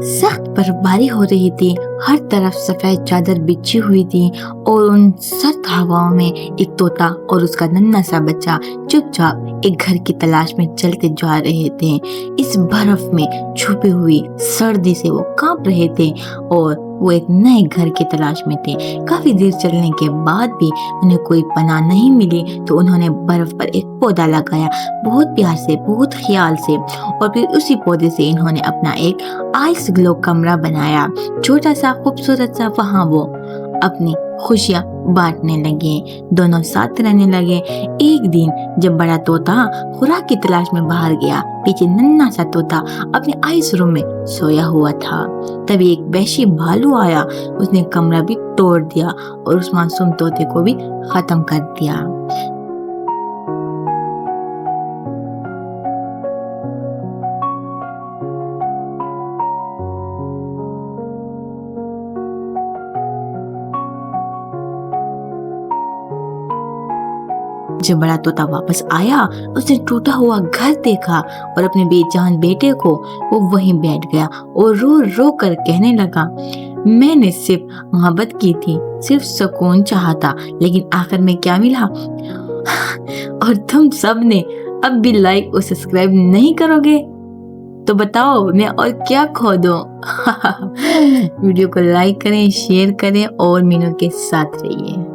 सख्त बर्फबारी हो रही थी, हर तरफ सफेद चादर बिछी हुई थी और उन सर्द हवाओं में एक तोता और उसका नन्हा सा बच्चा चुपचाप एक घर की तलाश में चलते जा रहे थे। इस बर्फ में छुपी हुई सर्दी से वो कांप रहे थे और वो एक नए घर की तलाश में थे। काफी देर चलने के बाद भी उन्हें कोई पनाह नहीं मिली तो उन्होंने बर्फ पर एक पौधा लगाया, बहुत प्यार से, बहुत ख्याल से, और फिर उसी पौधे से इन्होंने अपना एक आइस ग्लो कमरा बनाया, छोटा सा खूबसूरत सा। वहाँ वो अपनी खुशियाँ बांटने लगे, दोनों साथ रहने लगे। एक दिन जब बड़ा तोता खुराक की तलाश में बाहर गया, पीछे नन्हा सा तोता अपने आइस रूम में सोया हुआ था। तभी एक वहशी भालू आया, उसने कमरा भी तोड़ दिया और उस मासूम तोते को भी खत्म कर दिया। जब बड़ा तोता वापस आया, उसने टूटा हुआ घर देखा और अपने बेजान बेटे को वो वहीं बैठ गया और रो रो कर कहने लगा, मैंने सिर्फ मोहब्बत की थी, सिर्फ सुकून चाहा था, लेकिन आखिर में क्या मिला? और तुम सब ने अब भी लाइक और सब्सक्राइब नहीं करोगे तो बताओ मैं और क्या खो दूं? वीडियो को लाइक करें, शेयर करें और मीनू के साथ रहिए।